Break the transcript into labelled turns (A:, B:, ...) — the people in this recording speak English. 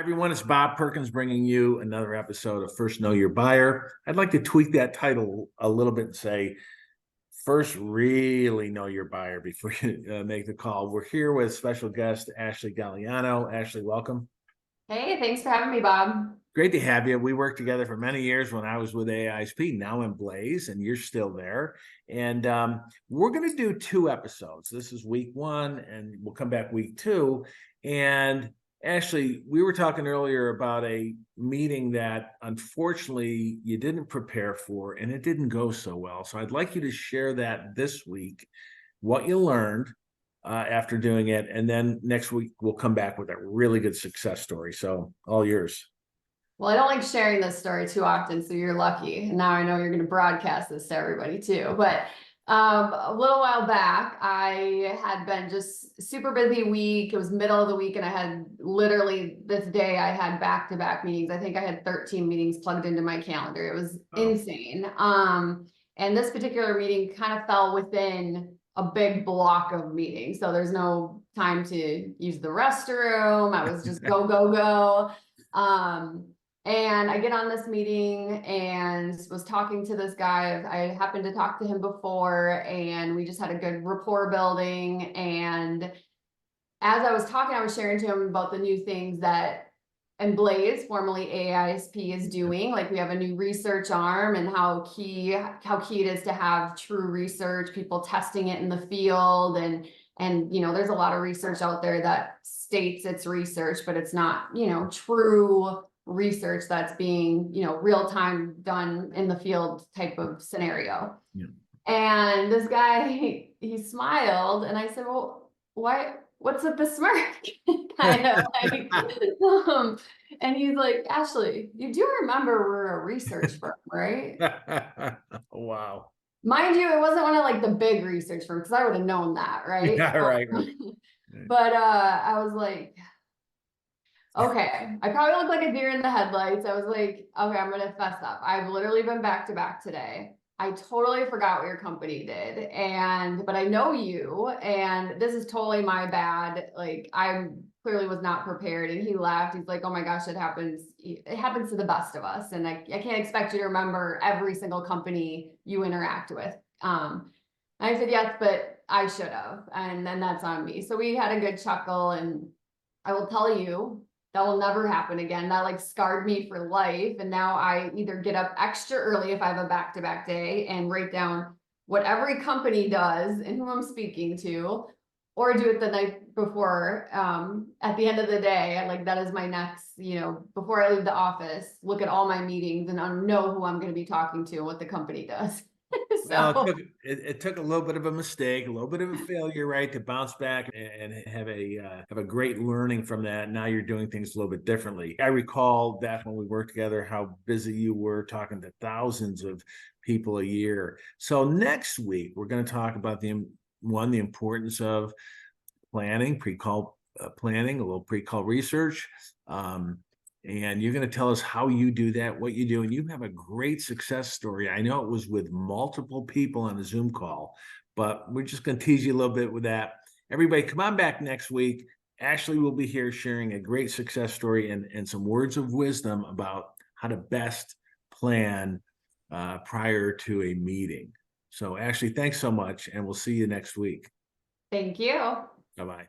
A: Hi, everyone. It's Bob Perkins bringing you another episode of First Know Your Buyer. I'd like to tweak that title a little bit and say, first really know your buyer before you make the call. We're here with special guest Ashley Gagliano. Ashley, welcome.
B: Hey, thanks for having me, Bob.
A: Great to have you. We worked together for many years when I was with AISP, now in Blaze, and you're still there. And we're going to do two episodes. This is week one, and we'll come back week two. And Ashley, we were talking earlier about a meeting that unfortunately you didn't prepare for, and it didn't go so well. So I'd like you to share that this week, what you learned after doing it. And then next week, we'll come back with a really good success story. So all yours.
B: Well, I don't like sharing this story too often, so you're lucky. And now I know you're going to broadcast this to everybody too. But a little while back, I had been just super busy week. It was middle of the week, and I had literally this day I had back-to-back meetings. I think I had 13 meetings plugged into my calendar. It was insane. And this particular meeting kind of fell within a big block of meetings. So there's no time to use the restroom. I was just go, go, go. And I get on this meeting and was talking to this guy. I happened to talk to him before, and we just had a good rapport building. And as I was talking, I was sharing to him about the new things that and Blaze, formerly AISP, is doing. Like, we have a new research arm, and how key it is to have true research, people testing it in the field. And there's a lot of research out there that states it's research, but it's not, true research that's being, real time done in the field type of scenario.
A: Yeah.
B: And this guy, he smiled, and I said, well, what's with the smirk? kind of like, and he's like, Ashley, you do remember we're a research firm, right?
A: Wow.
B: Mind you, it wasn't one of like the big research firms, because I would have known that, right?
A: Yeah, right.
B: But I was like, okay, I probably look like a deer in the headlights. I was like, okay, I'm gonna fess up. I've literally been back to back today. I totally forgot what your company did, but I know you, and this is totally my bad. Like, I clearly was not prepared. And he laughed. He's like, oh my gosh, it happens. It happens to the best of us. And I can't expect you to remember every single company you interact with. I said, yes, but I should have. And then that's on me. So we had a good chuckle, and I will tell you, that will never happen again. That like scarred me for life. And now I either get up extra early if I have a back-to-back day and write down what every company does and who I'm speaking to, or do it the night before. At the end of the day, like, that is my next, before I leave the office, look at all my meetings and I know who I'm going to be talking to and what the company does.
A: Well, it took a little bit of a mistake, a little bit of a failure, right, to bounce back and have a great learning from that. Now you're doing things a little bit differently. I recall that when we worked together, how busy you were, talking to thousands of people a year. So next week we're going to talk about the importance of planning, pre-call planning, a little pre-call research. And you're going to tell us how you do that, what you do. And you have a great success story. I know it was with multiple people on a Zoom call, but we're just going to tease you a little bit with that. Everybody, come on back next week. Ashley will be here sharing a great success story and some words of wisdom about how to best plan prior to a meeting. So, Ashley, thanks so much. And we'll see you next week.
B: Thank you.
A: Bye-bye.